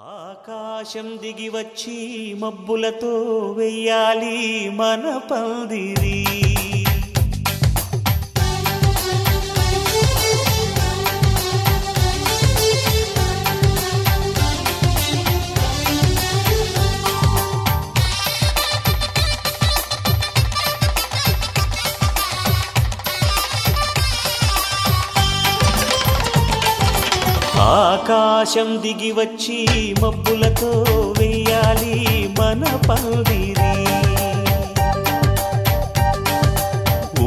ఆకాశం దిగి వచ్చి మబ్బులతో వెయ్యాలి మన పందిరి. ఆకాశం దిగి వచ్చి మబ్బులతో వెయ్యాలి మన పందిరి.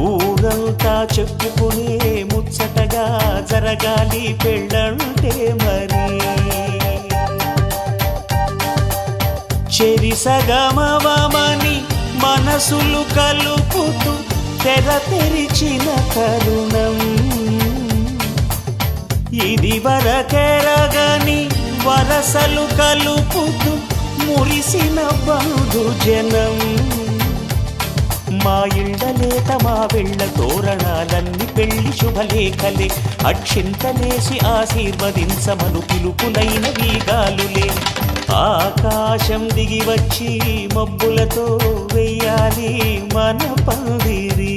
ఊరంతా చెప్పుకునే ముచ్చటగా జరగాలి పెళ్ళంటే మరి. చెరిసగమవమని మనసులు కలుపుతూ తెర తెరిచిన తరుణం ఇది వరకెరగని వరసలు కలుపుతూ మురిసిన బంధుజనం. మా ఇళ్ళలేత మా వెళ్ళ తోరణాలన్నీ పెళ్లి శుభలేఖలే. అక్షింతలేసి ఆశీర్వదించమను పిలుపులైన వీగాలులే. ఆకాశం దిగి వచ్చి మబ్బులతో వెయ్యాలి మన పందిరి.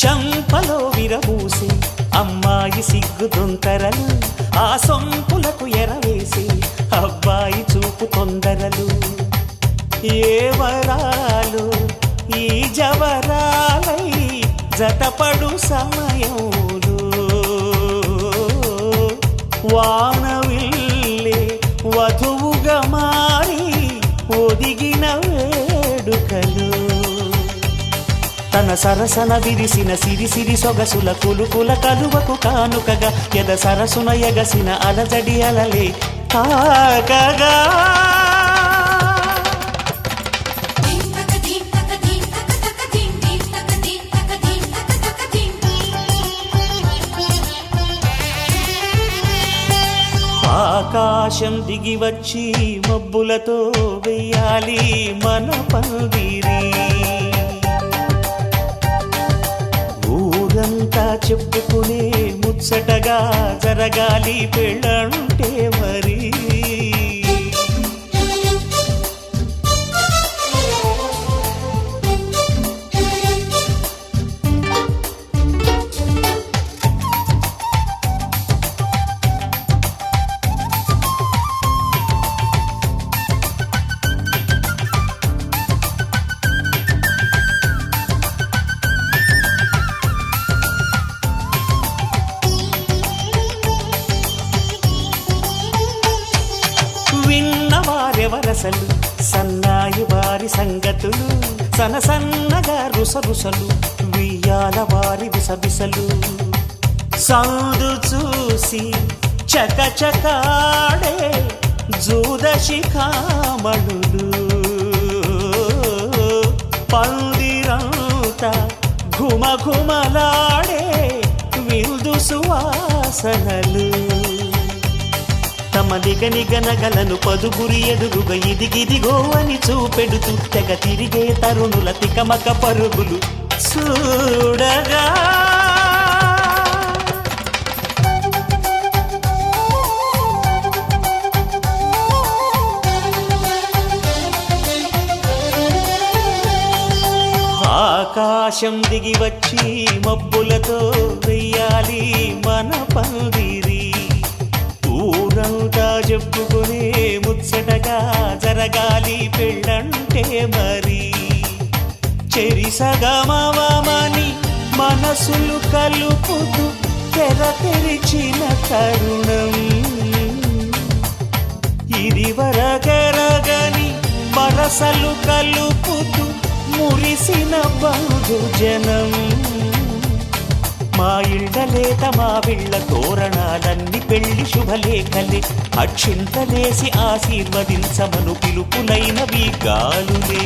చంపలో విరబూసి అమ్మాయి సిగ్గు దొంతరలు, ఆ సొంపులకు ఎరవేసి అబ్బాయి చూపు తొందరలు. ఏ వరాలు ఈ జవరాలై జతపడు సమయంలో వానవిల్లే వధువుగా మారి ఒదిగిన వేడుకలు. తన సరసన విరిసిన సిరిసిరి సొగసుల కులుకుల కలువకు కానుకగా ఎద సరసున ఎగసిన అలజడి అలలే తాకగా. ఆకాశం దిగి వచ్చి మబ్బులతో వెయ్యాలి మన పందిరి. ఊరంతా చెప్పుకునే ముచ్చటగా జరగాలి పెళ్ళంటే మరి. వరసలు సన్నాయి వారి సంగతులు సనసన్నగా రుసరుసలు వియ్యాల వారి విసబిసలు. సౌదు చూసి చకచకాడే జూదశిఖామణులు పందిరంతా ఘుమఘుమలాడే విందు సువాసనలు. తమ నిగనిగనగలను పదుగురి ఎదురుగా ఇదిగిదిగో అని చూపెడుతూ తెగ తిరిగే తరుణుల తికమక పరుగులు చూడగా. ఆకాశం దిగి వచ్చి మబ్బులతో వెయ్యాలి మన పందిరి. ఊరంతా చెప్పుకునే ముచ్చటగా జరగాలి పెళ్ళంటే మరి. చెరిసగమవమని మనసులు కలుపుతూ తెర తెరిచిన తరుణం ఇది వరకెరగని వరసలు కలుపుతూ మురిసిన బంధుజనం. మా ఇళ్ళలేత మా వెళ్ళ తోరణాలన్నీ పెళ్లి శుభలేఖలే. అక్షింతలేసి ఆశీర్వదించమను పిలుపులైన వీగాలులే.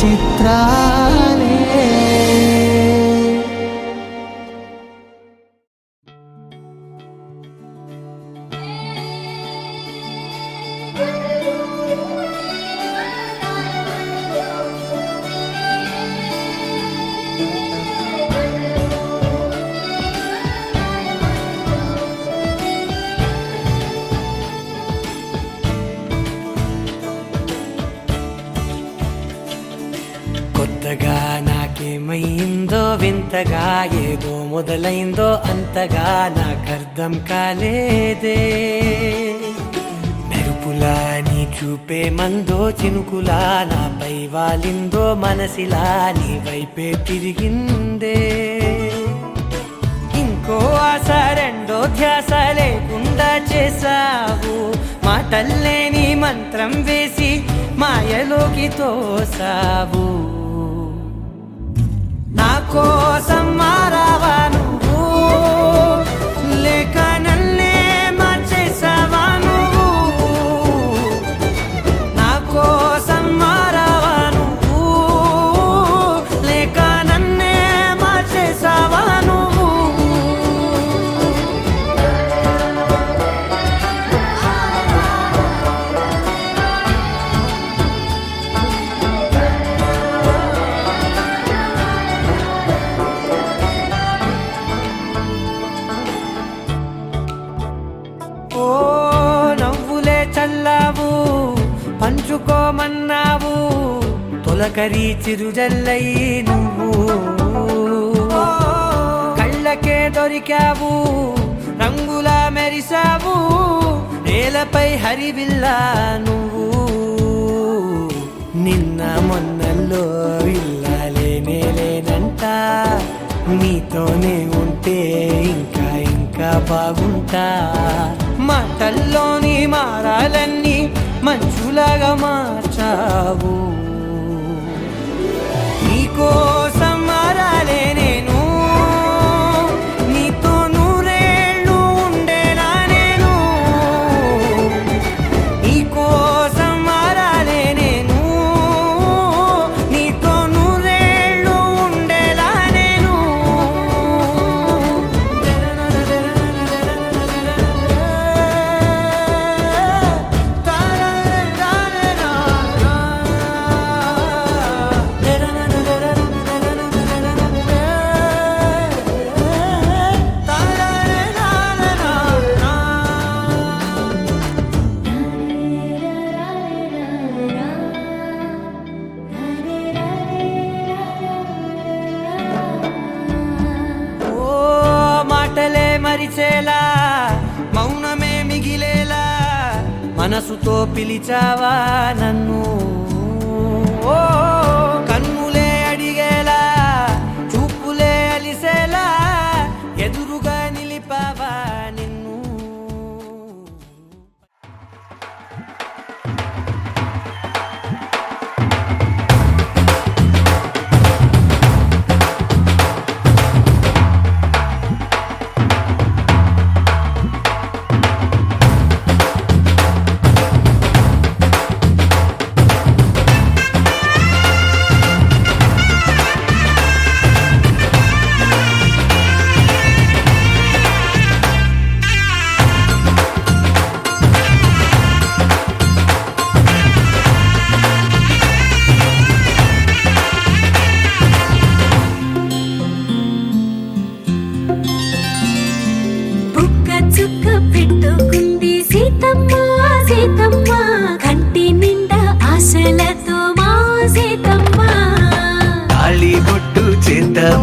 చిత్రాలే. కొత్తగా నాకేమైందో వింతగా ఏదో మొదలైందో అంతగా నాకర్థం కాలేదే. మెరుపులా నీ చూపే మందో చినుకులా నాపై వాలిందో మనసిలా నీ వైపే తిరిగిందే. ఇంకో ఆశ రెండో ధ్యాస లేకుండా చేసావు, మాటల్లేని మంత్రం వేసి మాయలోకి తోసావు. నా కోసం మారావా నువ్వు, లేక నన్నే మార్చేసావా నువ్వు. నా కోసం మారావా నువ్వు, లేక నన్నే మార్చేసావా నువ్వు. చల్లావు పంచుకోమన్నావు, తొలకరి చిరుజల్లై నువ్వు. కళ్ళకే దొరికావు రంగులా మెరిసావు, నేలపై హరివిల్లా నువ్వు. నిన్న మొన్నల్లో ఇల్లాలేనే లేనంట, నీతోనే ఉంటే ఇంకా ఇంకా బాగుంటా. మాటల్లోని మారాలన్నీ మంచులాగా మార్చావు. నీకోసం మారాలే నేను, నీతో నూరేళ్ళు ఉండేలా నేను. నీకోసం మారాలే నేను, నీతో నూరేళ్ళు ఉండేలా నేను. మరిచేలా మౌనమే మిగిలేలా మనసుతో పిలిచావా నన్ను. ఓ కన్నులే అడిగేలా చూపులే అలిసేలా ఎదురుగా నిలిపావా నిన్ను.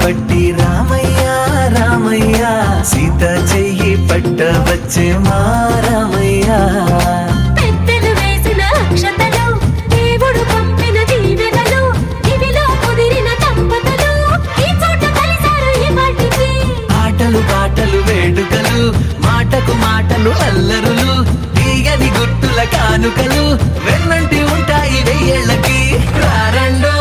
పట్టి రామయ్య రామయ్య సీత చెయ్యి పట్ట వచ్చే మా రామయ్య. పెద్దలు వేసిన అక్షతలు, దేవుడు పంపిన దీవెనలు, ఇవిలో కుదిరిన దంపతులు ఈ చోట కలిసారు ఈ పాటికి. ఆటలు పాటలు వేడుకలు, మాటకు మాటలు అల్లరులు, తీయని గుర్తుల కానుకలు వెన్నంటి ఉంటాయి వెయ్యేళ్ళకి. రారండో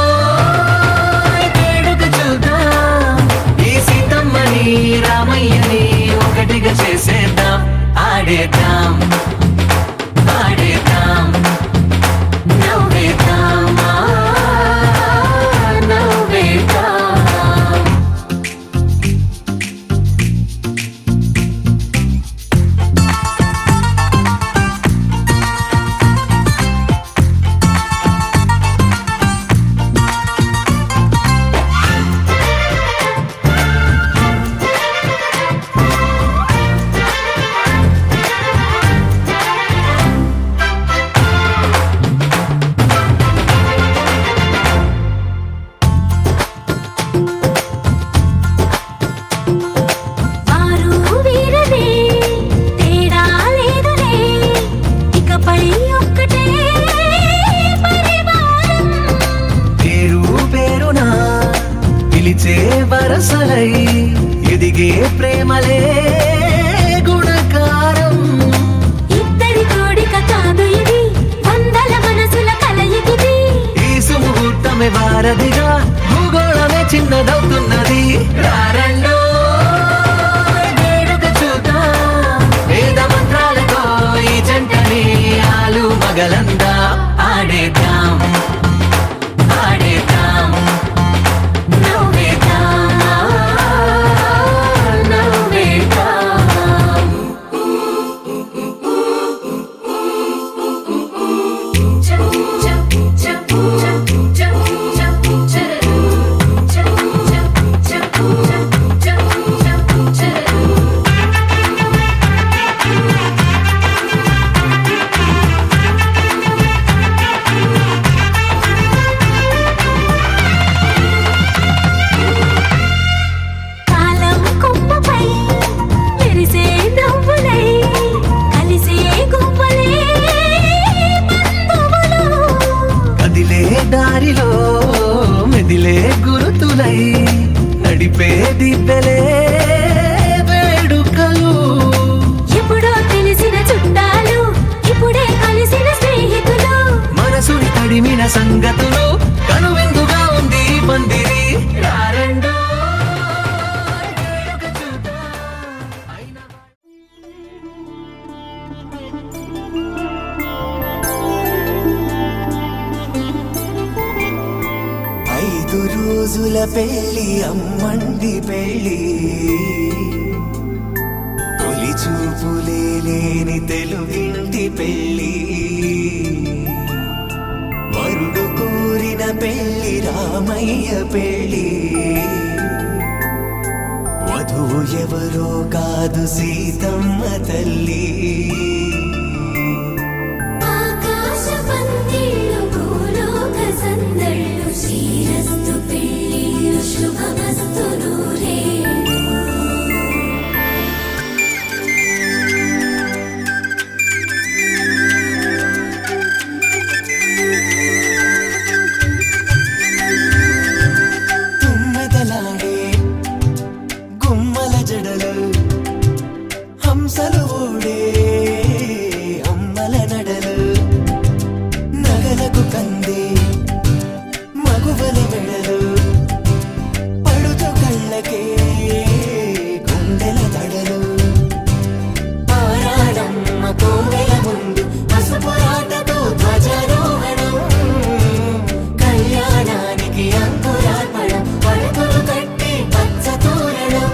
రామయ్యని ఒకటిగా చేసేద్దాం, ఆడేద్దాం. శ్వాసలై ఎదిగే ప్రేమలే గుణకారం. ఇద్దరి కోడిక కాదు ఇది, వందల మనసుల కలయికిది. ఈ సుముహూర్తమే వారధిగా భూగోళమే చిన్నదవుతున్నది. రారండో వేడుక చూద్దాం, వేద మంత్రాలతో ఈ జంటని ఆలు మగలందా ఆడేద్దాం ఆడేద్దాం నవ్వేద్దాం, నవ్వేద్దాం. కాలం కొమ్మపై మెరిసే నవ్వులై కలిసే గువ్వలే బంధువులు. కదిలే దారిలో మెదిలే గురుతులై నడిపే దిబ్బెలే వేడుకలు. ఎప్పుడో తెలిసిన చుట్టాలు, ఇప్పుడే కలిసిన స్నేహితులు. మనసుని తడిమిన సంగతులు కనువిందుగా ఉంది ఈ పందిరి. రారండో వేడుక చూద్దాం, అయినా ఐదు రోజుల పెళ్లి అమ్మండి పెళ్లి, తొలి చూపులే లేని తెలుగింటి పెళ్లి. వరుడు కోరిన పెళ్లి రామయ్య పెళ్లి, వధువు ఎవరో కాదు సీతమ్మ తల్లి. ఆకాశ పందిళ్ళు భూలోక సందళ్ళు, శ్రీరస్తు పెళ్ళిళ్ళు శుభమస్తు నూరేళ్ళు. తుమ్మెదలాడే గుమ్మల జడలు, హంసలు ఊడే అమ్మల నడలు, నగలకు కంది మగువల వెడలు, పడుతు కళ్ళకే గుండెల తడలు. ఆరాడమ్మ కోవెల ముందు పసుపురాటతో ధ్వజారోహణం, కళ్యాణానికి అంకురార్పణం, పడకలు కట్టి పచ్చ తోరణం.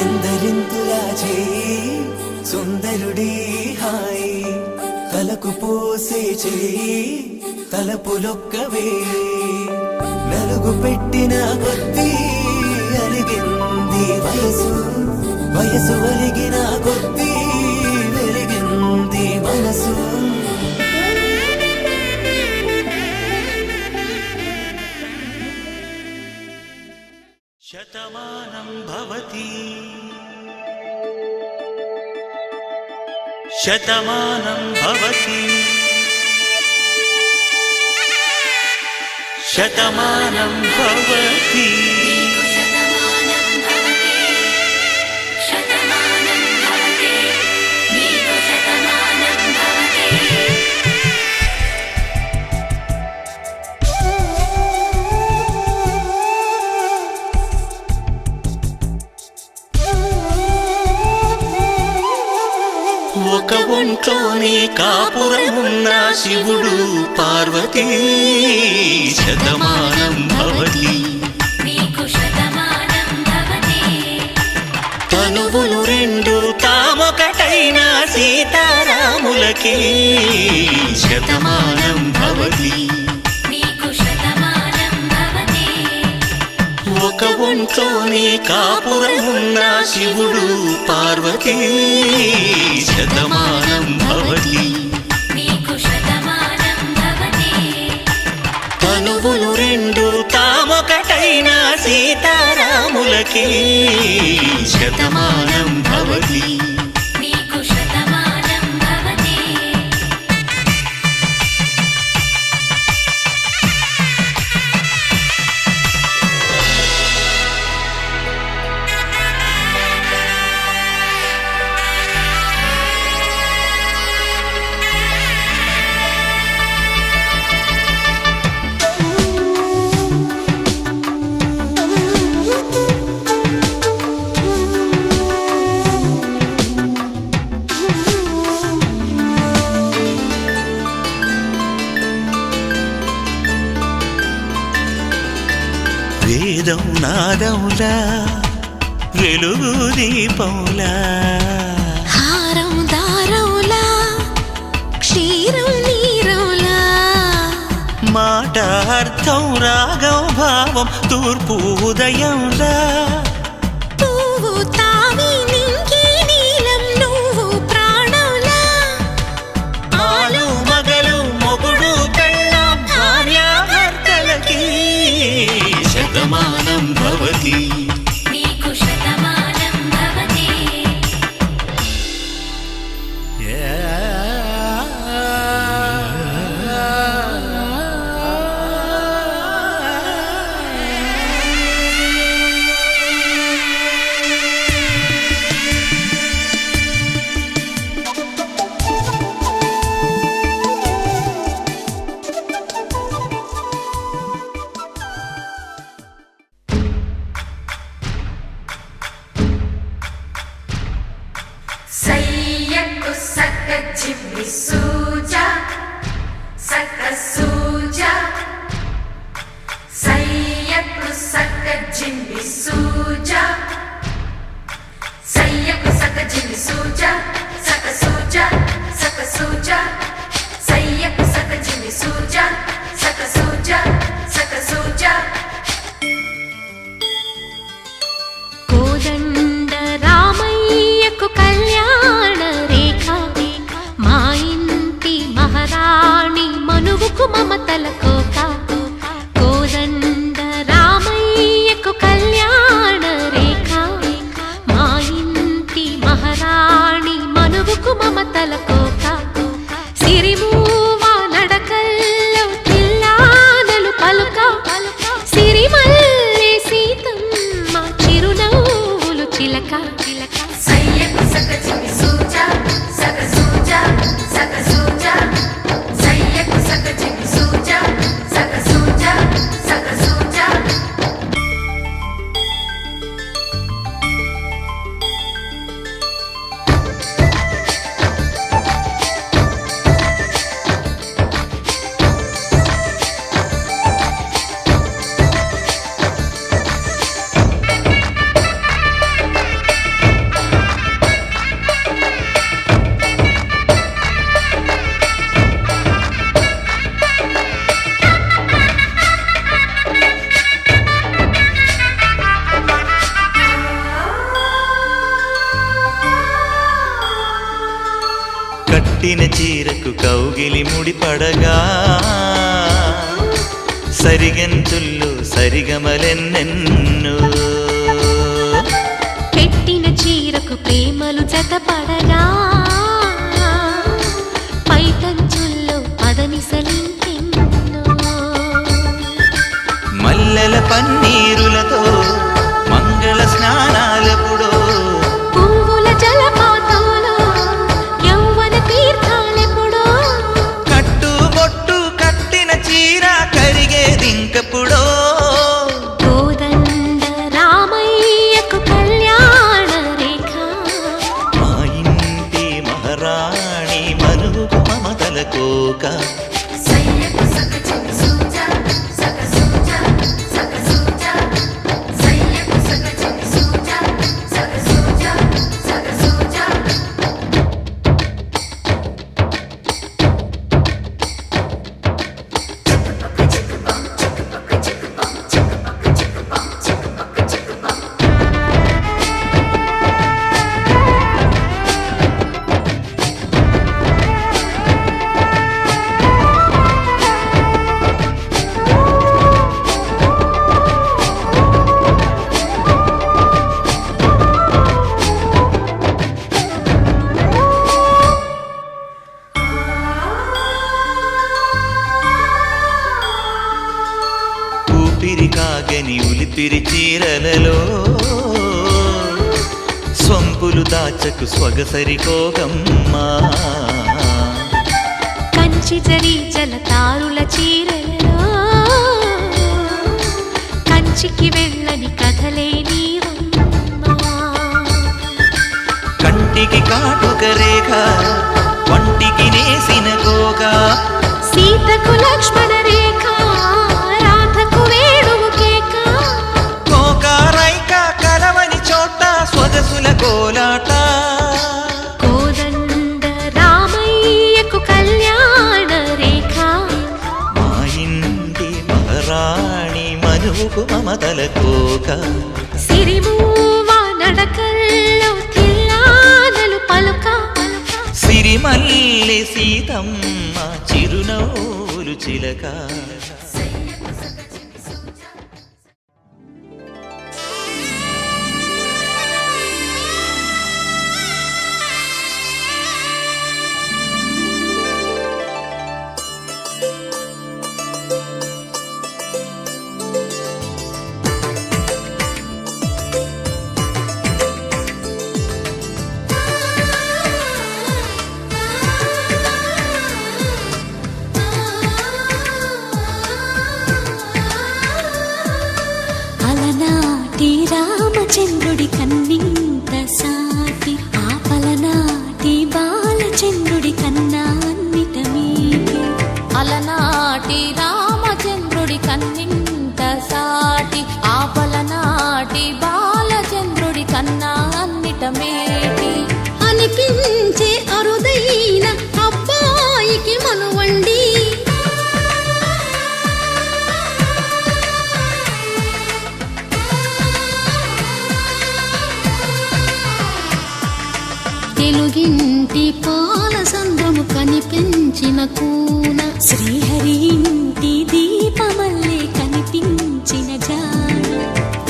ఎందరింతులా చేయి సుందరుడి హాయి, తలకు పోసే చేయి తలపులొక్కవే. నలుగు పెట్టిన కొద్దీ అలిగింది వయసు, వయసు ఒలిగిన కొద్దీ వెలిగింది మనసు. శతమానం భవతి శతమానం భవతి శతమానం భవతి. శతమానం భవతే, శతమానం భవతే, నీకు శతమానం భవతే. ఒక ఒంట్లోనే కాపురమున్న శివుడు పార్వతీ, శతమానం భవతి. నీకు శతమానం భవతే. తనువులు రెండు తామొకటైన సీతారాములకి, శతమానం భవతి. నీకు శతమానం భవతే. ఒక ఒంట్లోనే కాపురమున్న శివుడు పార్వతీ, శతమానం భవతి. నీకు శతమానం భవతే. తనువులు రెండు తామొకటైన సీతారాములకి శతమానం భవతి నీకు శతమానం భవతి వేదం నాదములా వెలుగు దీపములా హారం దారవులా క్షీరం నీరవులా మాట అర్థం రాగం భావం తూర్పు ఉదయంలా పువ్వు తావి నింగి నీలం నువ్వు ప్రాణంలా ఆలు మగలు మొగుడు పెళ్ళాం భార్యాభర్తలకి శతమానం భవతి నీకు శతమానం భవతి సయ్యకు సక్క చిమ్మి సూజా సక్క సూజా సయ్యకు సక్క చిమ్మి సూజా సయ్యకు సక్క చిమ్మి సూజా సక్క సూజా సక్క సూజా సయ్యకు సక్క చిమ్మి సూజా సక్క సూజా సక్క సూజా కోదండ రామయ్యకు కళ్యాణ రేఖ మా ఇంటి మహారాణి మనువుకు మమతల కోక కోదండ రామయ్యకు కళ్యాణ రేఖ మా ఇంటి మహారాణి మనువుకు మమతల కోక సిరిమూవ నడకల్లో తిల్లానలు పలుక సిరిమల్లె సీతమ్మ చిరునవ్వులు చిలక సయ్యకు సక్క చిమ్మి సూజా సక్క సూజా సక్క సూజా సయ్యకు సక్క చిమ్మి సూజా సక్క సూజా సక్క సూజా కట్టిన చీరకు కౌగిలి ముడిపడగా సరిగంతుల్లో సరిగమలెన్నెన్నో పెట్టిన చీరకు ప్రేమలు జతపడగా పైటంచుల్లో పదనిసలింకెన్నో మల్లెల పన్నీరులతో మంగళ స్నానాలెప్పుడో పువ్వుల జలపాతంలో యౌవన తీర్థాలెప్పుడో కట్టుబొట్టు కట్టిన చీర కరిగేదింకప్పుడో కోదండ రామయ్యకు కళ్యాణ రేఖ మా ఇంటి మహారాణి మనువుకు మమతల కోక సయ్యకు సక్క చిమ్మి సూజా సక్క సూజా సక్క సూజా ఊపిరి కాగని ఉలిపిరి చీరలలో స్వంపులు దాచకు స్వగసరికోగమ్మా కంచి జరి జలతారుల చీరలలో కంచికి వెళ్ళని కథలే నీవమ్మా కంటికి కాటుక రేఖ వంటికి నేసిన గోగా సీతకు లక్ష్మణ రేఖ రాధకు వేణువు కేక కోకారైక కలవని చోట స్వగసుల కోలాట కోదండ రామయ్యకు కళ్యాణ రేఖ మా ఇంటి మహారాణి మనువుకు మమతల కోక సిరిమూవ నడకల్లో తిల్లానలు పలుక సిరిమల్లె సీతమ్మ చిరునవ్వులు చిలక అలనాటి రామచంద్రుడి కన్నింత సాటి ఆపలనాటి బాలచంద్రుడి కన్నా అన్నిట మీది అలనాటి రామచంద్రుడి కన్నింత సాటి ఆపలనాటి బాలచంద్రుడి కన్నా అన్నిట మేటి అనిపించే అరుదైన అబ్బాయికి మనువండి తెలుగింటి పాల సంద్రము కనిపించిన కూన శ్రీహరి ఇంటి దీపమల్లే కనిపించిన జాన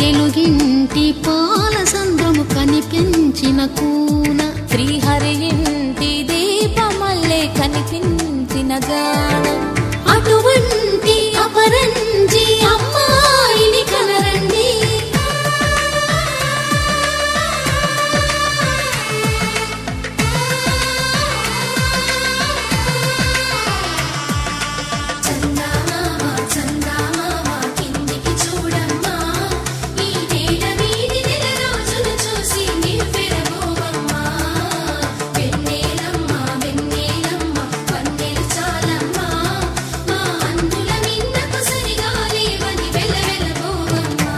తెలుగింటి పాల సంద్రము కనిపించిన కూన శ్రీహరి ఇంటి దీపమల్లే కనిపించిన గానం అటువంటి అపరంజి అమ్మాయిని కనరండి చందమామ చందమామ కిందికి చూడమ్మా ఈ నేల వీధి నెల రోజులు చూసి నివ్వెరబోవమ్మా వెన్నెలమ్మ వెన్నెలమ్మ వన్నెలు చాలమ్మా మా అందుల మిన్నకు సరిగా లేవని వెలవెలబోవమ్మా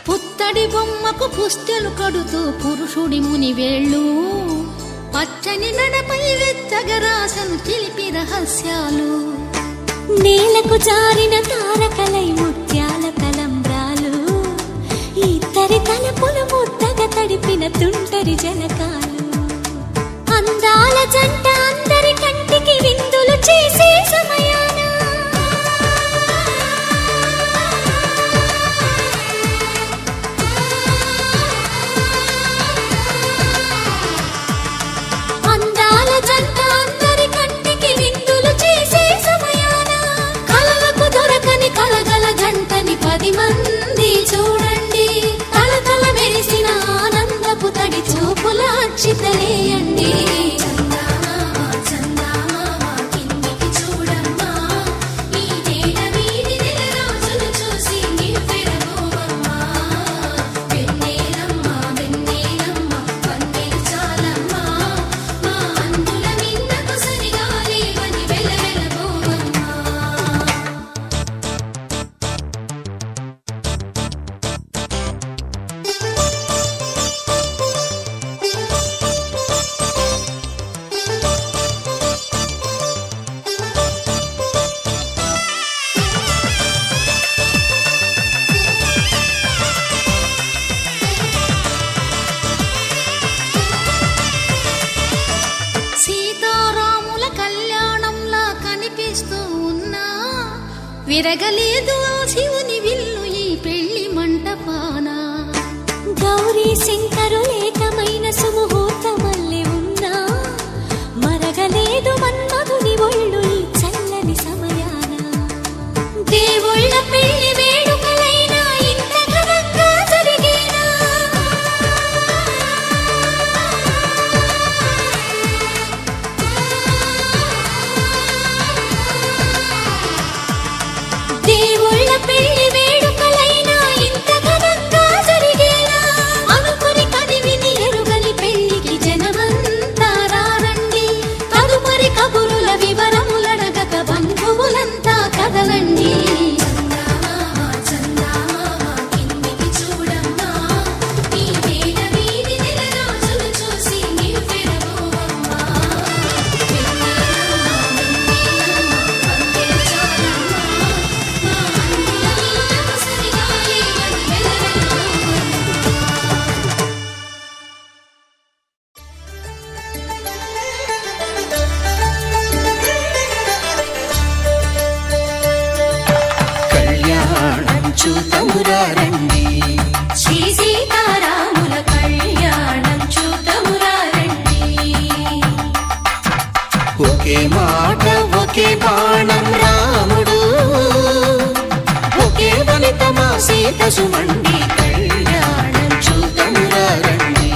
పుత్తడి బొమ్మకు పుస్తెలు కడుతూ పురుషుడి ముని వేళ్ళు పచ్చని నడపై వెచ్చగరాసను చిలిపి రహస్యాలు నేలకు జారిన తారకలై ముత్యాల తలంబ్రాలు ఇద్దరి తలపులు ముద్దగా తడిపిన తుంటరి జలకాలు అందాల జంట అందరి కంటికి విందులు చేసే సమయాన అందాల జంట అందరి కంటికి విందులు చేసే సమయాన కలలకు దొరకని కలగల జంటని 10 మంది చూడండి తలతల మెరిసిన ఆనందపు తడి చూపుల అక్షితలేయండి చందమామ చందమామ కిందికి చూడమ్మా విరగలేదు ఆ శివుని విల్లు ఈ పెళ్లి మంటపాన గౌరీ శంకరు ఏకమైన సుముహూర్తమల్లి ఉన్నా మరగలేదు మన్మధుని ఒళ్ళు ఈ చల్లని సమయాన దేవుళ్ళ పెళ్లి వేడుకలైనా ఇంత ఘనంగా జరిగేనా దేవుళ్ళ పెళ్లి వేడుకలైనా ఇంత ఘనంగా జరిగేనా అనుకుని కదివిని ఎరుగని పెళ్లికి జనమంతా రారండి తదుపరి కబురుల వివరములడగక బంధువులంతా కదలండి కిందికి చూడమ్మా ఈ వేళ వీధి నెల రోజులు చూసి నివ్వెరబోవమ్మా కళ్యాణం చూతమురా రండి శ్రీ సీతారాముల కళ్యాణం చూతమురా రండి ఒకే మాట ఒకే బాణం రాముడు ఒకే వనిత మా సీత సుమండి కళ్యాణం చూతమురా రండి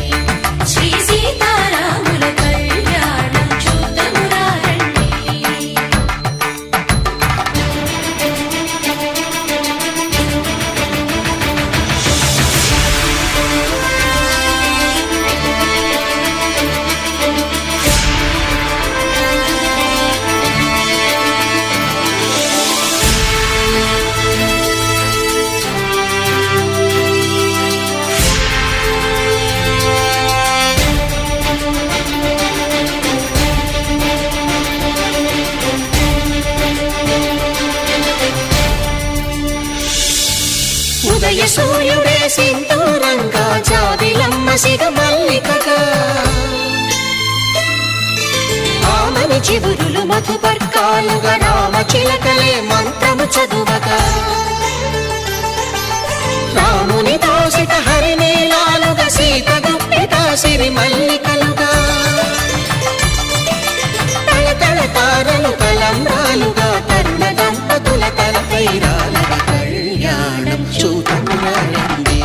శ్రీ సీతారాముల కళ్యాణం చూతమురా రండి ఉదయ సూర్యుడే సింధూరంగా జాబిలమ్మ సిగ మల్లికగా ఆమని చివురులు మధుపర్కాలుగా రామ చిలకలే మంత్రము చదువగా రాముని దోసిట హరినీలాలుగా సీత గుప్పిట సిరి మల్లికలుగా తళతళ తారలు తలంబ్రాలుగా తరుణ దంపతుల తలపైరాలుగా కళ్యాణం చూతమురా రండి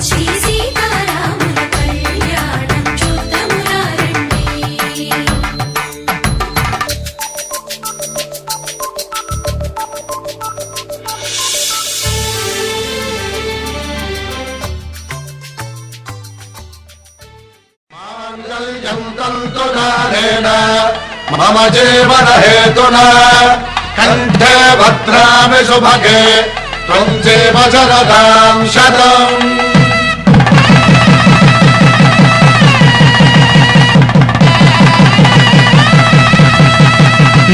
శ్రీ సీతారాముల కళ్యాణం చూతమురా రండి మమ జీవన హేతునా కంఠే భద్రామి శుభగే త్వం జీవ శరదాం శతం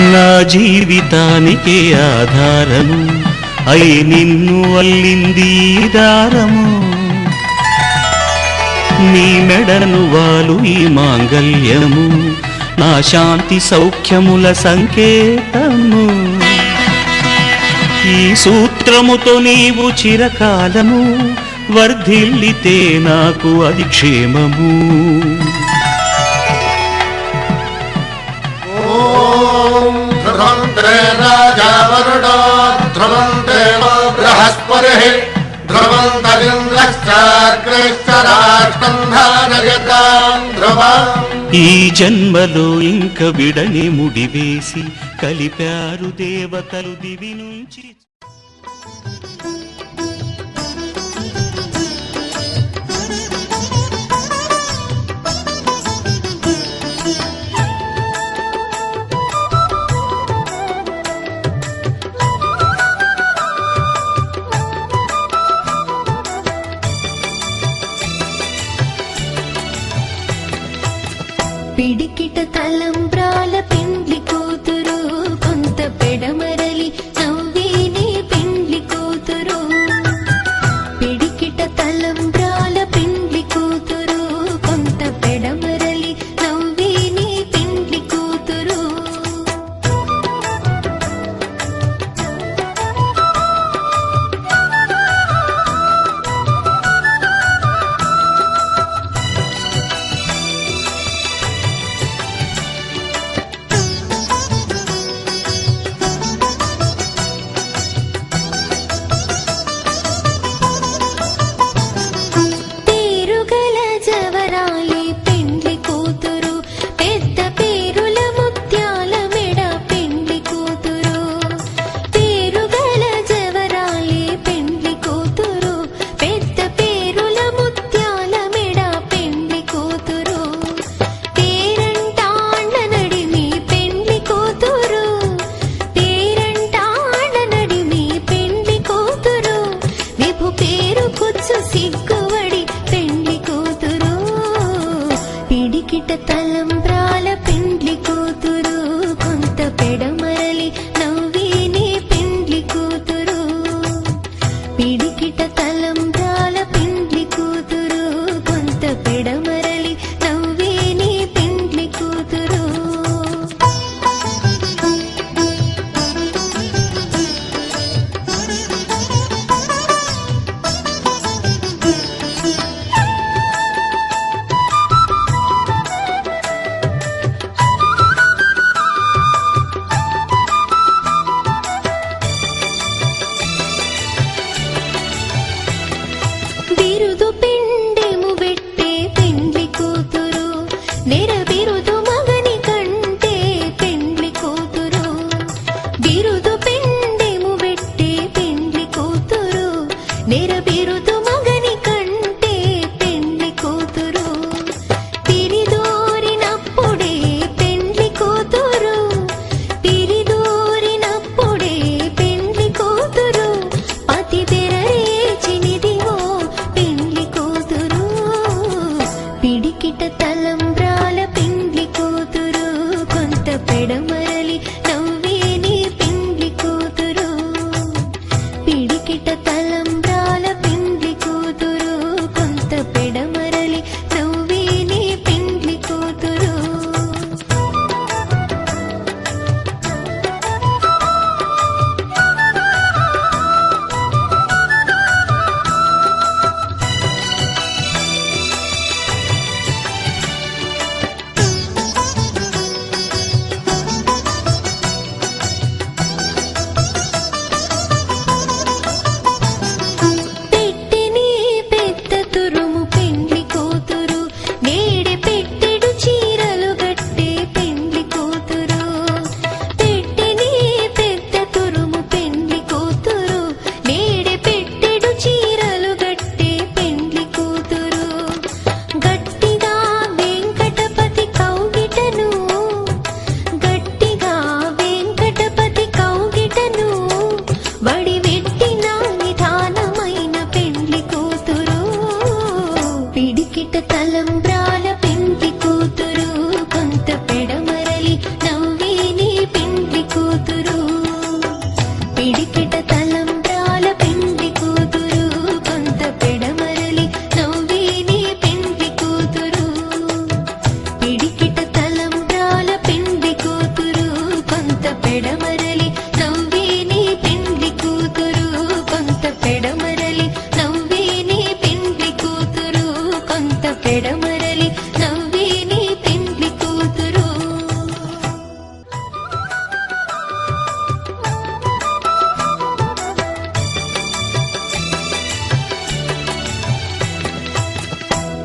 నా జీవితానికి ఆధారము అయి నిన్ను అల్లింది ఈ దారము నీ మెడను వాలు ఈ మాంగల్యము నా శాంతి సౌఖ్యముల సంకేతము ఈ సూత్రముతో నీవు చిరకాలము వర్ధిల్లితే నాకు అది క్షేమము ఓం ధ్రువంతే రాజా వరుణో ధ్రువంతే బృహస్పతిః ధ్రువంతరింద్రశ్చాగ్రేశ్చ రాష్ట్రం ధారయతాం ధ్రువం ఈ జన్మలో ఇంక విడని ముడివేసి కలిపారు దేవతలు దివి నుంచి పిడికిట తలంబ్రాల పెండ్లి కూతురు కొంత పెడమరలి నవ్వేనే పెండ్లి కూతురు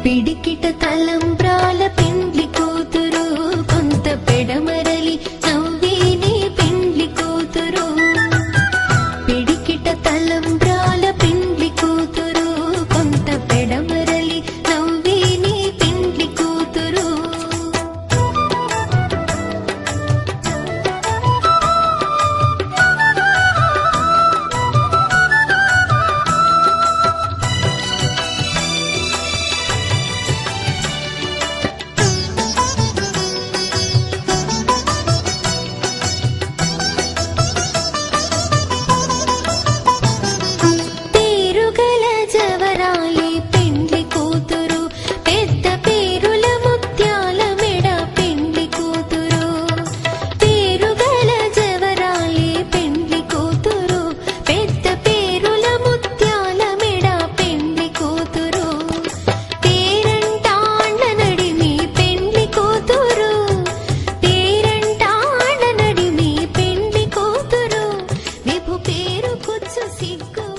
పిడికిట తలంబ్రాల పెండ్లి కూతురు కొంత పెడమరలి నవ్వేని పెండ్లి కూతురు పిడికిట తలంబ్రాల పెండ్లి కూతురు కొంత పెడమరలి నవ్వేని పెండ్లి కూతురు పేరుగల జవరాలి పెండ్లి కూతురు పెద్ద పేరుల ముత్యాల మెడ పెండ్లి కూతురు పేరుగల జవరాలి పెండ్లి కూతురు పెద్ద పేరుల ముత్యాల మెడ పెండ్లి కూతురు పేరంటాళ్ళ నడిమి పెండ్లి కూతురు పేరంటాళ్ళ నడిమి పెండ్లి కూతురు విభు పేరు కుచ్చు సిగ్గు